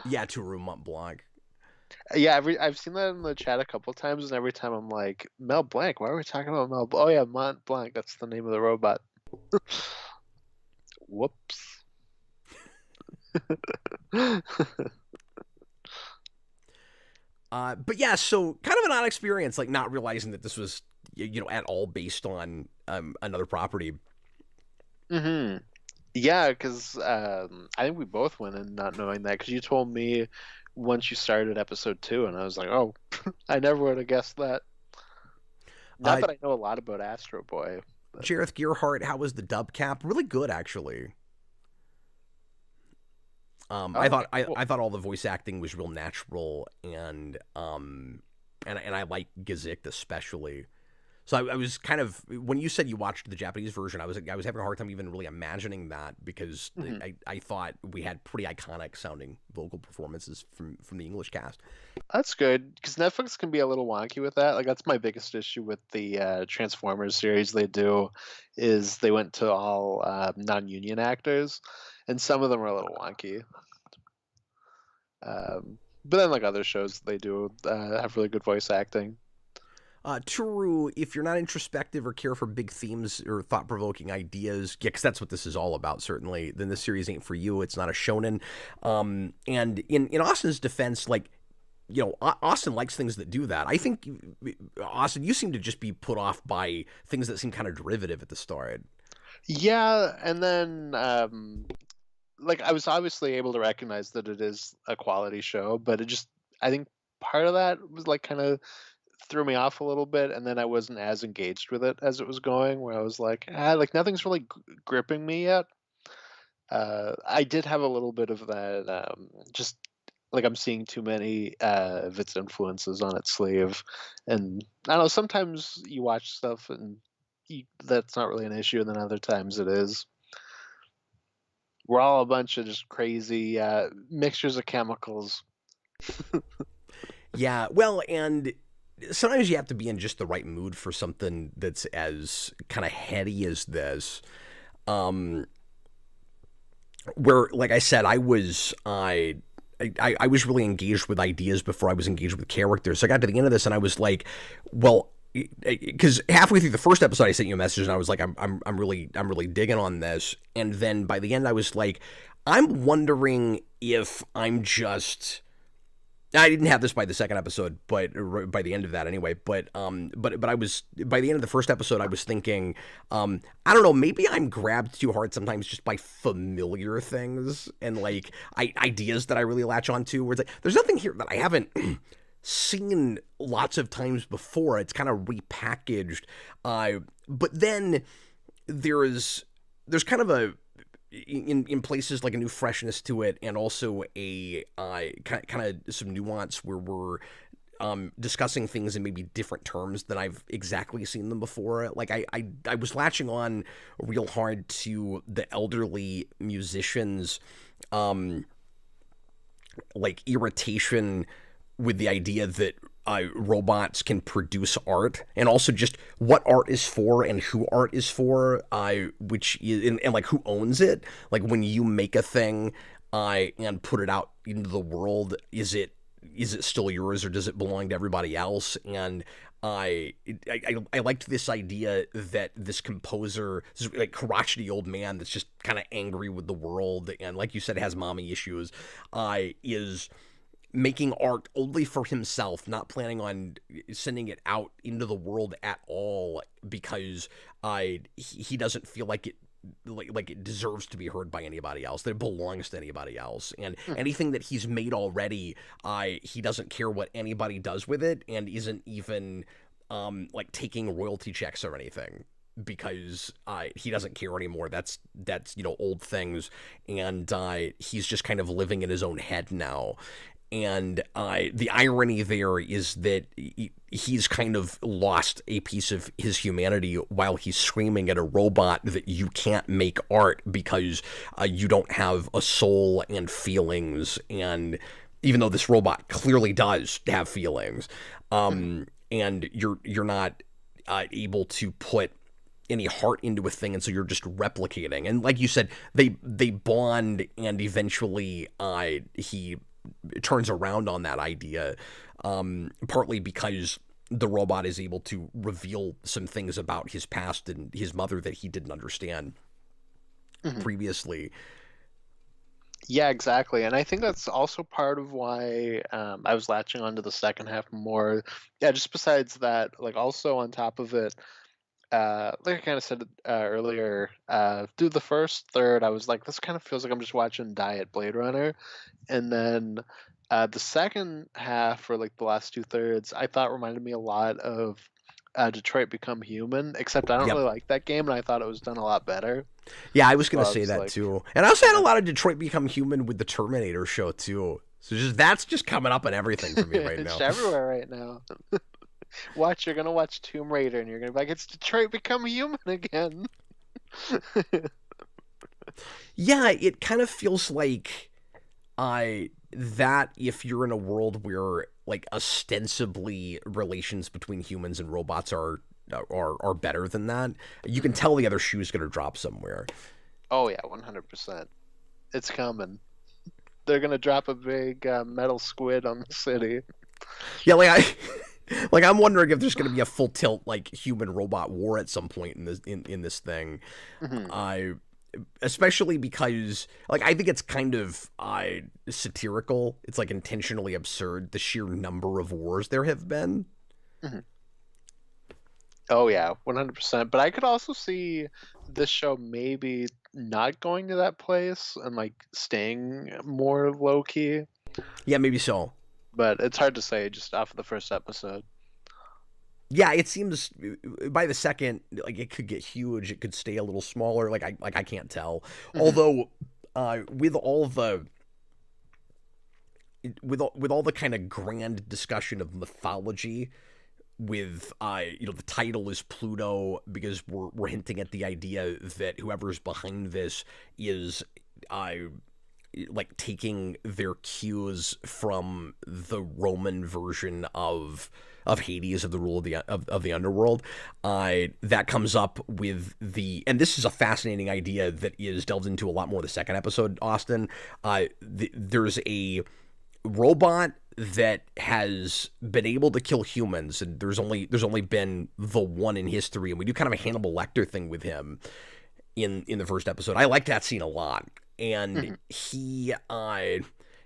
Yeah, to Rue Mont Blanc. Yeah, I've seen that in the chat a couple times, and every time I'm like, Mel Blanc, why are we talking about Mel? Oh yeah, Mont Blanc, that's the name of the robot. Whoops. But yeah, so kind of an odd experience, like not realizing that this was, at all based on another property. Mm-hmm. Yeah, because I think we both went in not knowing that, because you told me once you started episode 2, and I was like, oh, I never would have guessed that. Not that I know a lot about Astro Boy. But... Jareth Gearhart, how was the dub cap? Really good, actually. I thought all the voice acting was real natural, and I like Gazikt especially. So I was kind of, when you said you watched the Japanese version, I was having a hard time even really imagining that, because I thought we had pretty iconic sounding vocal performances from the English cast. That's good, because Netflix can be a little wonky with that. Like, that's my biggest issue with the Transformers series they do, is they went to all non-union actors, and some of them are a little wonky. But then, like other shows they do have really good voice acting. True, if you're not introspective or care for big themes or thought-provoking ideas, yeah, because that's what this is all about, certainly, then this series ain't for you. It's not a shonen. And in Austin's defense, like, Austin likes things that do that. I think, Austin, you seem to just be put off by things that seem kind of derivative at the start. Yeah, and then like I was obviously able to recognize that it is a quality show, but it just I think part of that was like kind of threw me off a little bit, and then I wasn't as engaged with it as it was going. Where I was like nothing's really gripping me yet. I did have a little bit of that, just like I'm seeing too many of its influences on its sleeve, and I don't know. Sometimes you watch stuff and that's not really an issue, and then other times it is. We're all a bunch of just crazy mixtures of chemicals. Yeah, well, and sometimes you have to be in just the right mood for something that's as kind of heady as this. Um, where, like I said, I was really engaged with ideas before I was engaged with characters. So I got to the end of this and I was like, well, because halfway through the first episode, I sent you a message and I was like, I'm really digging on this. And then by the end, I was like, I'm wondering if I'm just. I didn't have this by the second episode, but by the end of that anyway. But I was by the end of the first episode, I was thinking, I don't know, maybe I'm grabbed too hard sometimes just by familiar things and like ideas that I really latch onto. Where it's like, there's nothing here that I haven't seen lots of times before. It's kind of repackaged, but then there's kind of a in places like a new freshness to it, and also a kind of some nuance where we're discussing things in maybe different terms than I've exactly seen them before. Like I was latching on real hard to the elderly musicians, like irritation with the idea that robots can produce art, and also just what art is for and who art is for, which is, and like who owns it. Like when you make a thing and put it out into the world, is it still yours or does it belong to everybody else? And I liked this idea that this composer, this like crotchety old man that's just kind of angry with the world and, like you said, has mommy issues, is making art only for himself, not planning on sending it out into the world at all because he doesn't feel like it like it deserves to be heard by anybody else, that it belongs to anybody else, and anything that he's made already, he doesn't care what anybody does with it, and isn't even like taking royalty checks or anything because he doesn't care anymore. That's old things, and he's just kind of living in his own head now. And the irony there is that he's kind of lost a piece of his humanity while he's screaming at a robot that you can't make art because you don't have a soul and feelings. And even though this robot clearly does have feelings, and you're not able to put any heart into a thing, and so you're just replicating. And like you said, they bond, and eventually he turns around on that idea, partly because the robot is able to reveal some things about his past and his mother that he didn't understand previously. Yeah, exactly. And I think that's also part of why I was latching onto the second half more. Yeah, just besides that, like also on top of it, like I kind of said earlier, through the first third, I was like, this kind of feels like I'm just watching Diet Blade Runner. And then the second half, or like the last two thirds, I thought reminded me a lot of Detroit Become Human, except I don't Yep. really like that game, and I thought it was done a lot better. Yeah, I was So gonna I say was that like, too, and I also had a yeah. lot of Detroit Become Human with the Terminator show too. So that's just coming up in everything for me right It's now. everywhere right now. You're gonna watch Tomb Raider, and you're gonna be like, it's Detroit Become Human again. Yeah, it kind of feels like that if you're in a world where like ostensibly relations between humans and robots are better than that, you can tell the other shoe's gonna drop somewhere. Oh yeah, 100%. It's coming. They're gonna drop a big metal squid on the city. Yeah, like I'm wondering if there's going to be a full tilt like human robot war at some point in this thing. Mhm. I especially because like I think it's kind of satirical. It's like intentionally absurd, the sheer number of wars there have been. Mhm. Oh yeah, 100%. But I could also see this show maybe not going to that place and like staying more low key, Yeah, maybe so. but it's hard to say just off of the first episode. Yeah, it seems by the second, like it could get huge. It could stay a little smaller. I can't tell. Mhm. Although, with all the with all the kind of grand discussion of mythology, with the title is Pluto because we're hinting at the idea that whoever's behind this is like taking their cues from the Roman version of Hades, of the rule of the underworld. That comes up with and this is a fascinating idea that is delved into a lot more the second episode, Austin. There's a robot that has been able to kill humans, and there's only been the one in history, and we do kind of a Hannibal Lecter thing with him in the first episode. I like that scene a lot, and Mhm. he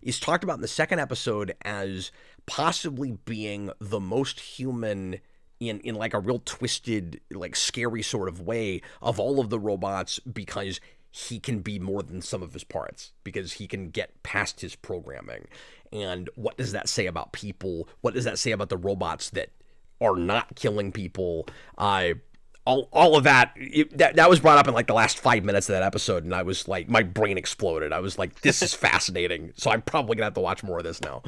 is talked about in the second episode as possibly being the most human in like a real twisted, like scary sort of way of all of the robots, because he can be more than some of his parts, because he can get past his programming. And what does that say about people? What does that say about the robots that are not killing people? All of that was brought up in like the last 5 minutes of that episode, and I was like, my brain exploded. I was like, this is fascinating. So I'm probably gonna have to watch more of this now.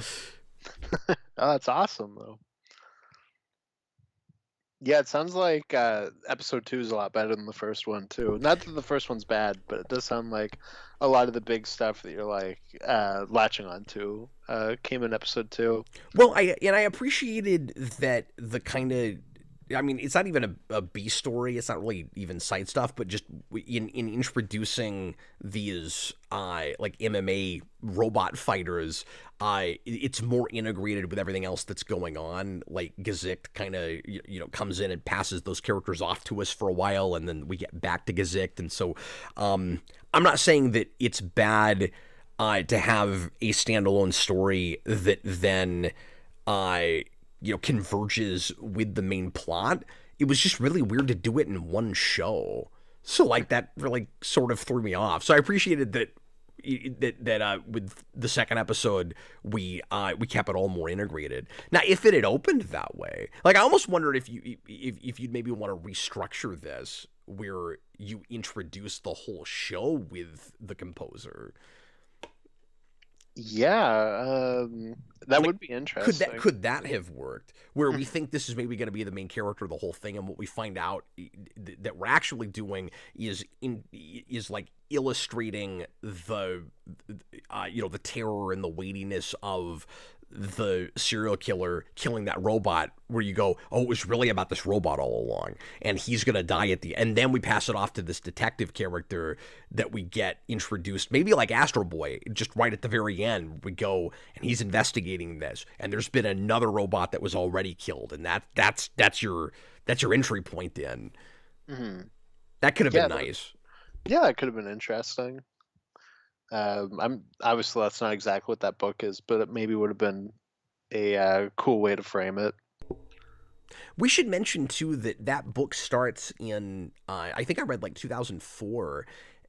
Oh, that's awesome though. Yeah, it sounds like episode 2 is a lot better than the first one too. Not that the first one's bad, but it does sound like a lot of the big stuff that you're like latching on to came in episode 2. Well, I appreciated that the kind of, I mean, it's not even a B story. It's not really even side stuff, but just in introducing these like MMA robot fighters, it's more integrated with everything else that's going on. Like Gazikh kind of comes in and passes those characters off to us for a while, and then we get back to Gazikh. And so, I'm not saying that it's bad to have a standalone story that then converges with the main plot. It was just really weird to do it in one show. So like that really sort of threw me off. So I appreciated that with the second episode we kept it all more integrated. Now if it had opened that way, like I almost wondered if you'd maybe want to restructure this where you introduce the whole show with the composer. Yeah, that Like, would be interesting. could that have worked? Where we think this is maybe going to be the main character of the whole thing, and what we find out that we're actually doing is like illustrating the terror and the weightiness of the serial killer killing that robot, where you go, oh, it was really about this robot all along, and he's gonna die at the end. And then we pass it off to this detective character that we get introduced, maybe like Astroboy, just right at the very end. We go and he's investigating this, and there's been another robot that was already killed, and that's your entry point in. Hmm. That could have Yeah, been nice. yeah, it could have been interesting. I'm obviously that's not exactly what that book is, but it maybe would have been a cool way to frame it. We should mention too that book starts in I think I read like 2004,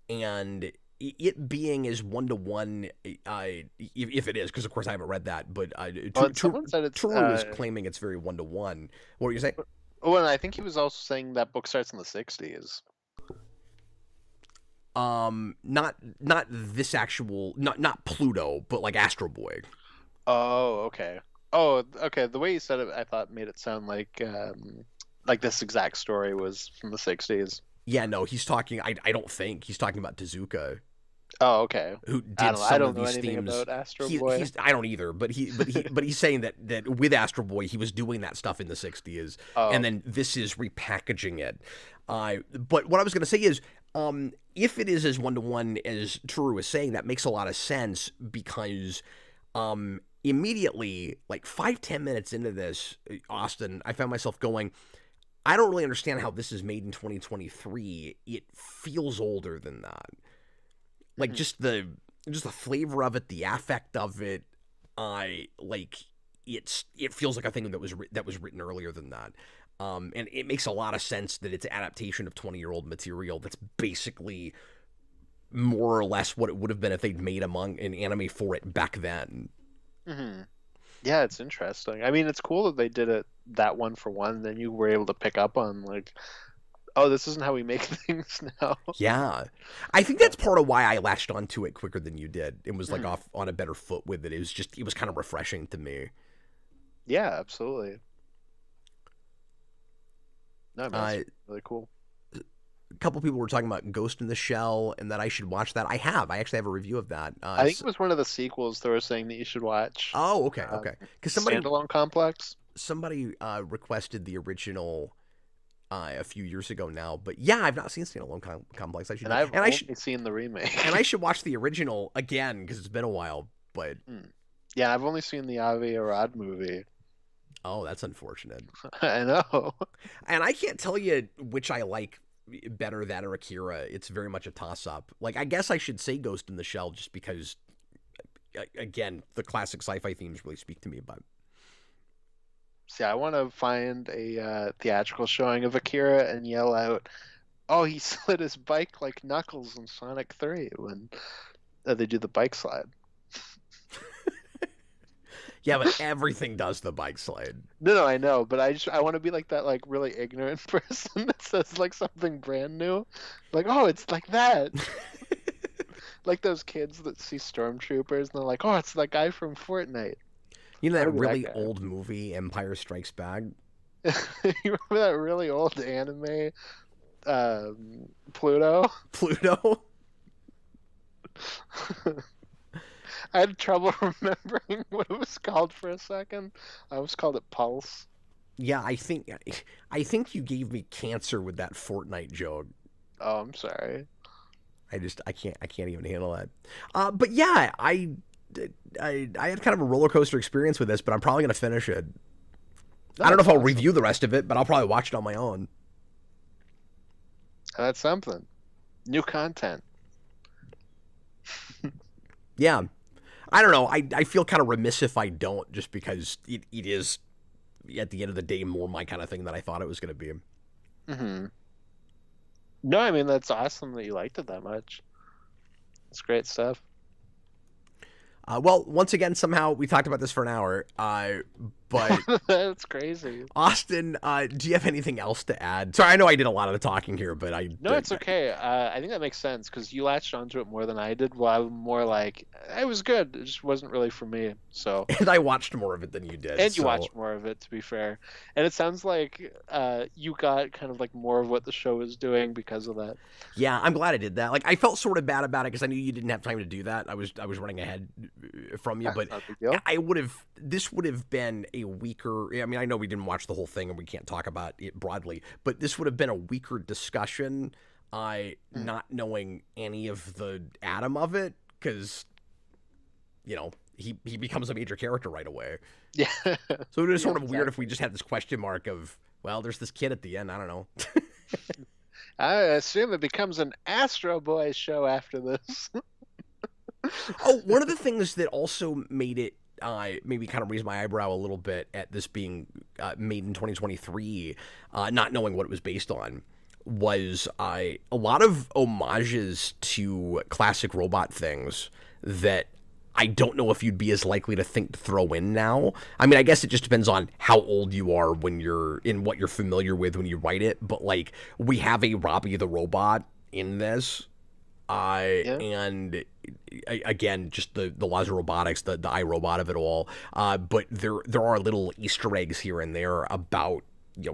and it being as 1-to-1, if it is, because of course I haven't read that, but Oh, and someone said it's Turu is claiming it's very 1-to-1. What were you saying? oh, and I think he was also saying that book starts in the 60s. Not this actual, not Pluto, but like Astro Boy. Oh, okay. Oh, okay. The way you said it, I thought made it sound like this exact story was from the 60s. Yeah, no, he's talking. I don't think he's talking about Tezuka, Oh, okay. who I did don't know. I some of don't know these anything themes. about Astro Boy. He's I don't either, but he's saying that with Astro Boy he was doing that stuff in the 60s, Oh, and then this is repackaging it. But what I was going to say is, if it is as 1-to-1 as True is saying, that makes a lot of sense, because immediately, like 5-10 minutes into this, Austin, I found myself going, I don't really understand how this is made in 2023. It feels older than that. Like mhm. just the flavor of it, the affect of it. I like it feels like a thing that was written earlier than that. And it makes a lot of sense that it's an adaptation of 20-year-old material that's basically more or less what it would have been if they'd made an anime for it back then. Hmm. Yeah, it's interesting. I mean, it's cool that they did it that one for one. Then you were able to pick up on like, oh, this isn't how we make things now. Yeah. I think that's part of why I latched onto it quicker than you did. It was like Mhm. off on a better foot with it. It was kind of refreshing to me. Yeah, absolutely. No, I mean, Uh, that's really cool. a couple people were talking about Ghost in the Shell and that I should watch that. I have. I actually have a review of that. I think it was one of the sequels they were saying that you should watch. Oh, okay, Um, okay. Because Standalone Complex. somebody requested the original a few years ago now, but yeah, I've not seen Standalone Complex. I should, And I've and I only should, seen the remake. and I should watch the original again because it's been a while. But Hmm. Yeah, I've only seen the Avi Arad movie. oh, that's unfortunate. I know. And I can't tell you which I like better, that or Akira. It's very much a toss up. Like, I guess I should say Ghost in the Shell just because, again, the classic sci-fi themes really speak to me. But See, I want to find a theatrical showing of Akira and yell out, "Oh, he slid his bike like Knuckles in Sonic 3 when they do the bike slide." yeah, but everything does the bike slide. No, I know, but I want to be like that like really ignorant person that says like something brand new, like, "Oh, it's like that." Like those kids that see stormtroopers and they're like, "Oh, it's that guy from Fortnite." You know I that wanna be that really guy. old movie, Empire Strikes Back? You remember that really old anime, Pluto? Pluto? I had trouble remembering what it was called for a second. I always called it Pulse. Yeah, I think you gave me cancer with that Fortnite joke. Oh, I'm sorry. I can't even handle that. But yeah, I had kind of a roller coaster experience with this, but I'm probably gonna finish it. I don't know if I'll review the rest of it, but I'll probably watch it on my own. That's something. New content. Yeah, I don't know. I feel kind of remiss if I don't, just because it is at the end of the day more my kind of thing than I thought it was gonna be. Hmm. No, I mean that's awesome that you liked it that much. It's great stuff. Well, once again, somehow we talked about this for an hour. But That's crazy. Austin, do you have anything else to add? Sorry, I know I did a lot of the talking here, but No, it's okay. I think that makes sense because you latched onto it more than I did. While I'm more like, it was good. It just wasn't really for me. So, and I watched more of it than you did. and you so. watched more of it, to be fair. And it sounds like you got kind of like more of what the show was doing because of that. Yeah, I'm glad I did that. Like, I felt sort of bad about it because I knew you didn't have time to do that. I was running ahead from you, but Not a big deal. this would have been a weaker. I mean, I know we didn't watch the whole thing and we can't talk about it broadly, but this would have been a weaker discussion. Not knowing any of the atom of it, because he becomes a major character right away. Yeah. So it was sort Yeah, of weird if exactly. we just had this question mark of, well, there's this kid at the end. I don't know. I assume it becomes an Astroboy show after this. Oh, one of the things that also made it maybe kind of raise my eyebrow a little bit at this being made in 2023, not knowing what it was based on, was a lot of homages to classic robot things that I don't know if you'd be as likely to think to throw in now. I mean, I guess it just depends on how old you are when you're in what you're familiar with when you write it. But like, we have a Robbie the Robot in this. Yeah. And again, just the laws of robotics, the iRobot of it all. But there are little Easter eggs here and there about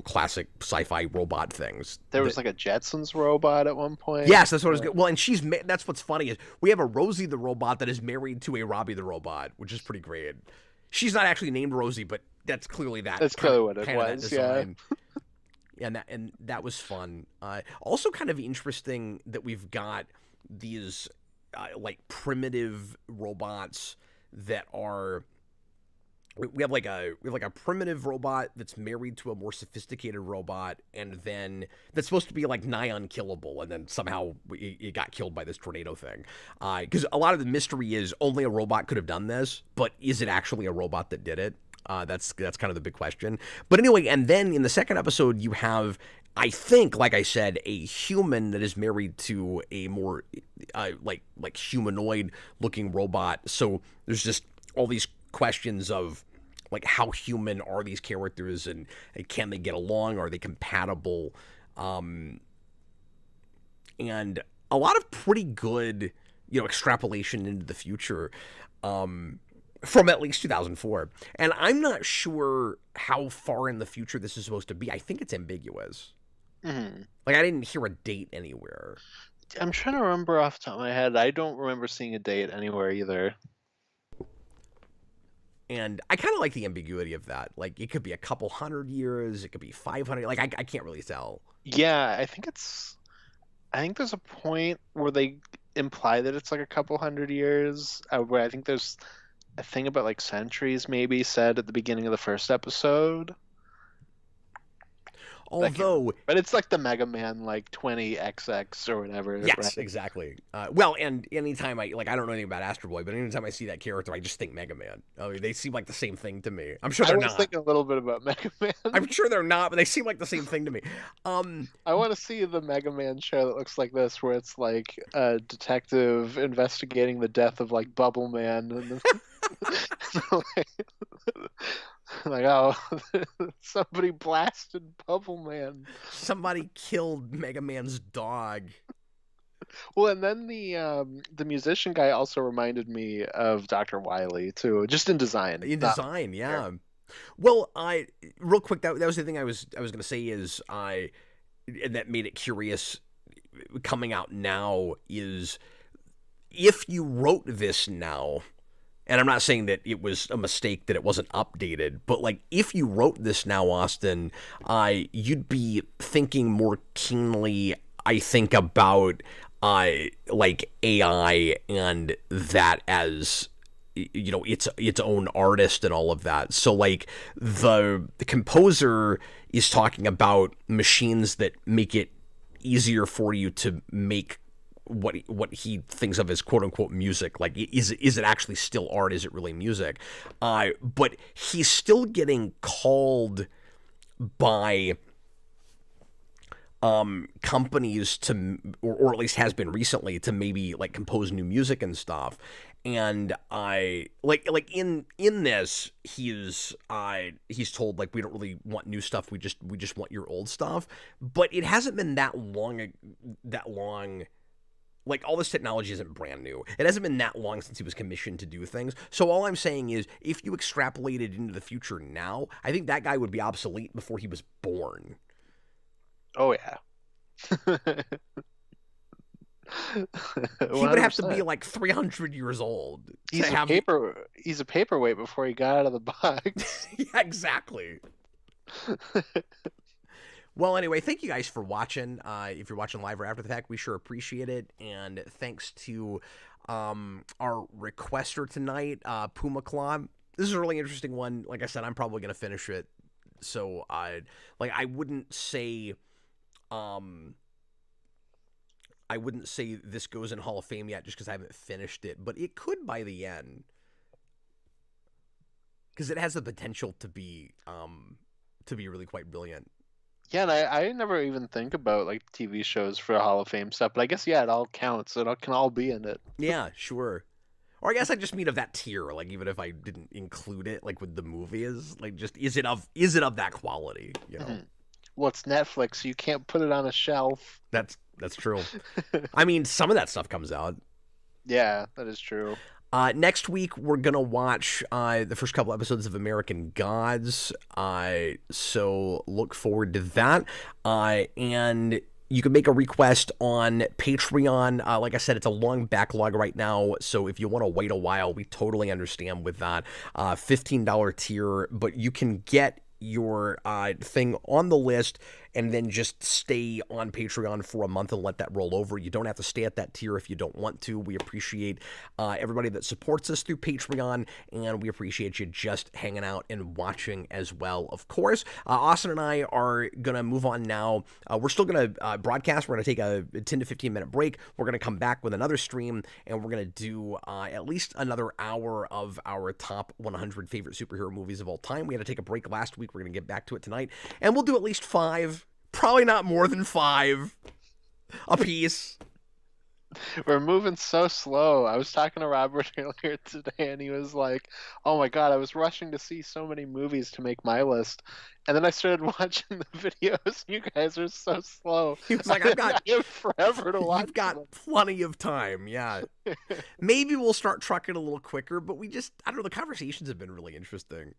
classic sci-fi robot things. There was like a Jetsons robot at one point. Yes, that's what I was good. Well, and that's what's funny is we have a Rosie the robot that is married to a Robbie the robot, which is pretty great. She's not actually named Rosie, but that's clearly that. That's clearly what it was. Yeah. And that was fun. Also, kind of interesting that we've got these like primitive robots that are. We have like a primitive robot that's married to a more sophisticated robot, and then that's supposed to be like nigh unkillable, and then somehow it got killed by this tornado thing. Because a lot of the mystery is only a robot could have done this, but is it actually a robot that did it? That's kind of the big question. But anyway, and then in the second episode, you have, I think, like I said, a human that is married to a more like humanoid looking robot. So there's just all these questions of like how human are these characters, and can they get along? Are they compatible? And a lot of pretty good, extrapolation into the future. From at least 2004. And I'm not sure how far in the future this is supposed to be. I think it's ambiguous. Like, I didn't hear a date anywhere. I'm trying to remember off the top of my head. I don't remember seeing a date anywhere either. And I kind of like the ambiguity of that. Like, it could be a couple hundred years. It could be 500. Like, I can't really tell. Yeah, I think there's a point where they imply that it's like a couple hundred years, where I think there's a thing about like centuries maybe said at the beginning of the first episode. Although, but it's like the Mega Man like 20XX or whatever. Yes, right? Exactly. Well, and anytime I don't know anything about Astroboy, but anytime I see that character, I just think Mega Man. I mean, they seem like the same thing to me. I'm sure they're not. I was thinking a little bit about Mega Man. I'm sure they're not, but they seem like the same thing to me. I want to see the Mega Man show that looks like this, where it's like a detective investigating the death of like Bubble Man, and like, oh, somebody blasted Bubble Man. Somebody killed Mega Man's dog. Well, and then the musician guy also reminded me of Dr. Wily too, just in design. Yeah. Well, real quick, that was the thing I was going to say is that made it curious coming out now is if you wrote this now. And I'm not saying that it was a mistake that it wasn't updated, but like if you wrote this now, Austin, you'd be thinking more keenly, I think, about like AI and that as its own artist and all of that. So like the composer is talking about machines that make it easier for you to make what he thinks of as quote unquote music. Like, is it actually still art? Is it really music? But he's still getting called by companies to, or at least has been recently, to maybe like compose new music and stuff. And I like in this he's told like we don't really want new stuff, we just want your old stuff. But it hasn't been that long. Like, all this technology isn't brand new. It hasn't been that long since he was commissioned to do things. So all I'm saying is, if you extrapolated into the future now, I think that guy would be obsolete before he was born. Oh, yeah. He would have to be like 300 years old. He's a paperweight before he got out of the box. Yeah, exactly. Well, anyway, thank you guys for watching. If you're watching live or after the fact, we sure appreciate it. And thanks to our requester tonight, Puma Claw. This is a really interesting one. Like I said, I'm probably going to finish it. So I wouldn't say this goes in Hall of Fame yet just because I haven't finished it. But it could by the end. Because it has the potential to be really quite brilliant. Yeah, and I never even think about like TV shows for Hall of Fame stuff, but I guess, yeah, it all counts. It all can all be in it. Yeah, sure. Or I guess I just mean of that tier, like even if I didn't include it, like with the movies, like just is it of that quality? You know. Well, it's Netflix, so you can't put it on a shelf. That's true. I mean, some of that stuff comes out. Yeah, that is true. Next week, we're going to watch the first couple episodes of American Gods. So look forward to that. And you can make a request on Patreon. Like I said, it's a long backlog right now. So if you want to wait a while, we totally understand with that. $15 tier, but you can get your thing on the list and then just stay on Patreon for a month and let that roll over. You don't have to stay at that tier if you don't want to. We appreciate everybody that supports us through Patreon, and we appreciate you just hanging out and watching as well, of course. Austin and I are going to move on now. We're still going to broadcast. We're going to take a 10 to 15 minute break. We're going to come back with another stream, and we're going to do at least another hour of our top 100 favorite superhero movies of all time. We had to take a break last week. We're going to get back to it tonight, and we'll do at least 5, probably not more than 5 a piece. We're moving so slow. I was talking to Robert earlier today, and he was like, "Oh my God, I was rushing to see so many movies to make my list." And then I started watching the videos. You guys are so slow. He was like, I have forever to watch. You've got plenty of time, yeah. Maybe we'll start trucking a little quicker, but I don't know, the conversations have been really interesting.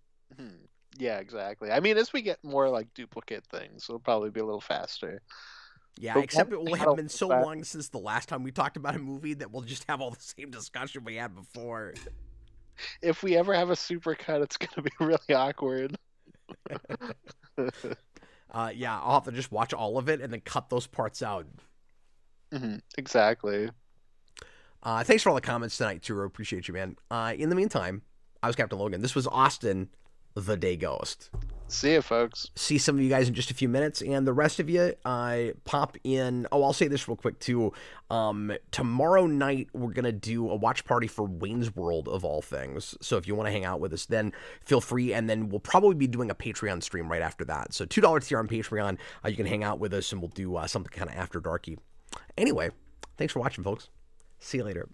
Yeah, exactly. I mean, as we get more like duplicate things, it'll probably be a little faster. Yeah, except it will have been so long since the last time we talked about a movie that we'll just have all the same discussion we had before. If we ever have a supercut, it's going to be really awkward. Yeah, I'll have to just watch all of it and then cut those parts out. Exactly. Thanks for all the comments tonight, Turo. Appreciate you, man. In the meantime, I was Captain Logan. This was Austin, the Day Ghost. See you, folks. See some of you guys in just a few minutes, and the rest of you pop in. Oh, I'll say this real quick too. Tomorrow night we're gonna do a watch party for Wayne's World of all things. So if you want to hang out with us, then feel free. And then we'll probably be doing a Patreon stream right after that. So $2 tier on Patreon. You can hang out with us, and we'll do something kind of after darky. Anyway, thanks for watching, folks. See you later.